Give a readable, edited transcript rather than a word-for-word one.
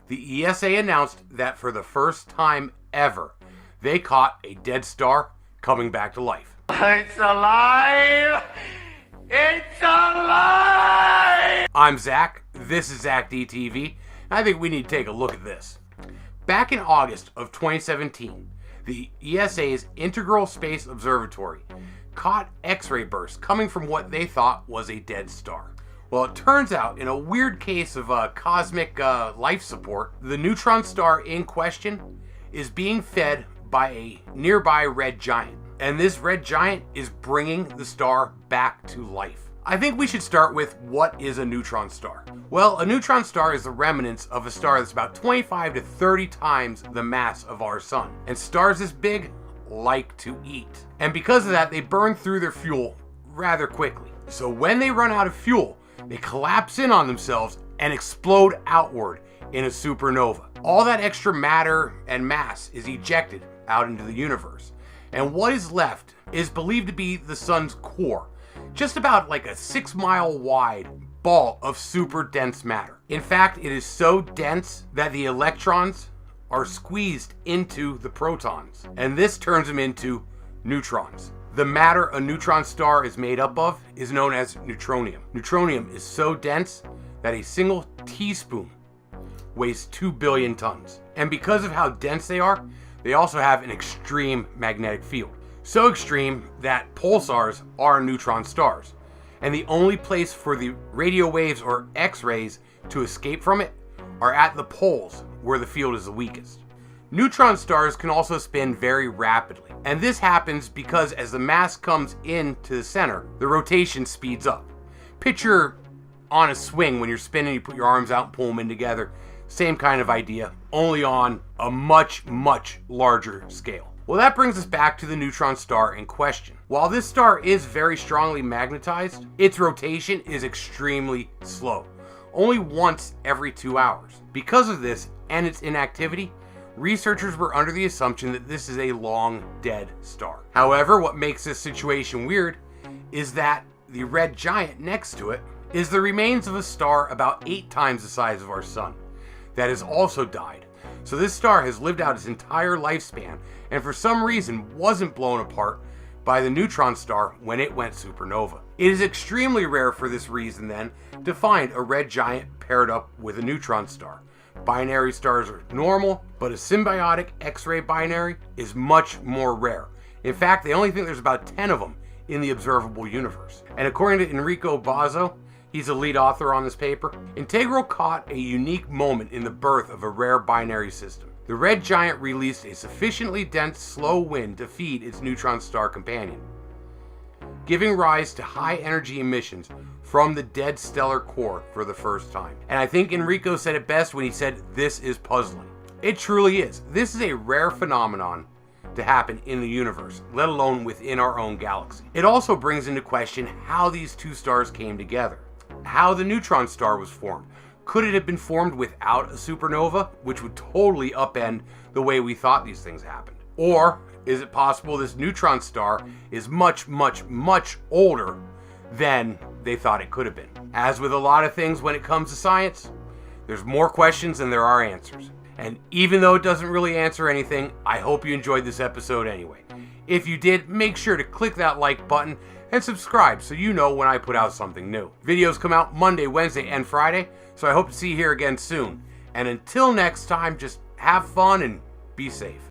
the ESA announced that for the first time ever, they caught a dead star coming back to life. It's alive! It's alive! I'm Zach, this is ZakDTV, and I think we need to take a look at this. Back in August of 2017, the ESA's Integral Space Observatory caught X-ray bursts coming from what they thought was a dead star. Well, it turns out, in a weird case of cosmic life support, the neutron star in question is being fed by a nearby red giant. And this red giant is bringing the star back to life. I think we should start with what is a neutron star. Well, a neutron star is the remnants of a star that's about 25 to 30 times the mass of our sun. And stars this big like to eat. And because of that, they burn through their fuel rather quickly. So when they run out of fuel, they collapse in on themselves and explode outward in a supernova. All that extra matter and mass is ejected out into the universe. And what is left is believed to be the sun's core, just about like a 6-mile wide ball of super dense matter. In fact, it is so dense that the electrons are squeezed into the protons, and this turns them into neutrons. The matter a neutron star is made up of is known as neutronium. Neutronium is so dense that a single teaspoon weighs 2 billion tons. And because of how dense they also have an extreme magnetic field. So extreme that pulsars are neutron stars. And the only place for the radio waves or X-rays to escape from it are at the poles where the field is the weakest. Neutron stars can also spin very rapidly. And this happens because as the mass comes into the center, the rotation speeds up. Picture on a swing when you're spinning, you put your arms out and pull them in together. Same kind of idea, only on a much, much larger scale. Well, that brings us back to the neutron star in question. While this star is very strongly magnetized, its rotation is extremely slow, only once every 2 hours. Because of this and its inactivity, researchers were under the assumption that this is a long dead star. However, what makes this situation weird is that the red giant next to it is the remains of a star about 8 times the size of our sun that has also died. So this star has lived out its entire lifespan and for some reason wasn't blown apart by the neutron star when it went supernova. It is extremely rare for this reason then to find a red giant paired up with a neutron star. Binary stars are normal, but a symbiotic X-ray binary is much more rare. In fact, they only think there's about 10 of them in the observable universe. And according to Enrico Bazo, he's a lead author on this paper, Integral caught a unique moment in the birth of a rare binary system. The red giant released a sufficiently dense, slow wind to feed its neutron star companion, giving rise to high energy emissions from the dead stellar core for the first time. And I think Enrico said it best when he said, "This is puzzling." It truly is. This is a rare phenomenon to happen in the universe, let alone within our own galaxy. It also brings into question how these two stars came together, how the neutron star was formed. Could it have been formed without a supernova, which would totally upend the way we thought these things happened? Or is it possible this neutron star is much, much, much older than they thought it could have been? As with a lot of things when it comes to science, there's more questions than there are answers. And even though it doesn't really answer anything, I hope you enjoyed this episode anyway. If you did, make sure to click that like button and subscribe so you know when I put out something new. Videos come out Monday, Wednesday, and Friday, so I hope to see you here again soon. And until next time, just have fun and be safe.